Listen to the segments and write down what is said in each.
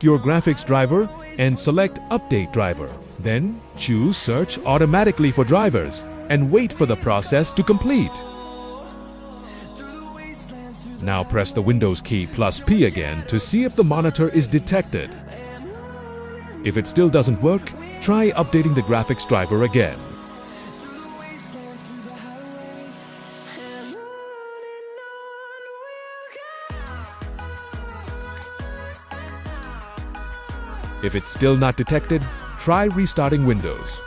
your graphics driver and select Update Driver. Then choose Search automatically for drivers and wait for the process to complete. Now press the Windows key plus P again to see if the monitor is detected. If it still doesn't work, try updating the graphics driver again. If it's still not detected, try restarting Windows.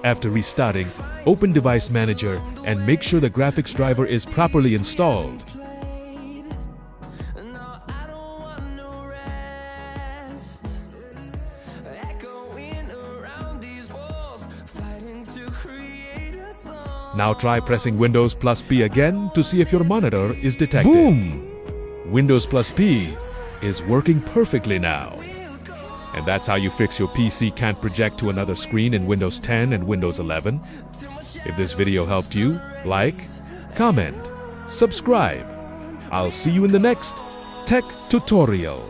After restarting, open Device Manager and make sure the graphics driver is properly installed. Now try pressing Windows plus P again to see if your monitor is detected. Boom! Windows plus P is working perfectly now. And that's how you fix your PC can't project to another screen in Windows 10 and Windows 11. If this video helped you, like, comment, subscribe. I'll see you in the next tech tutorial.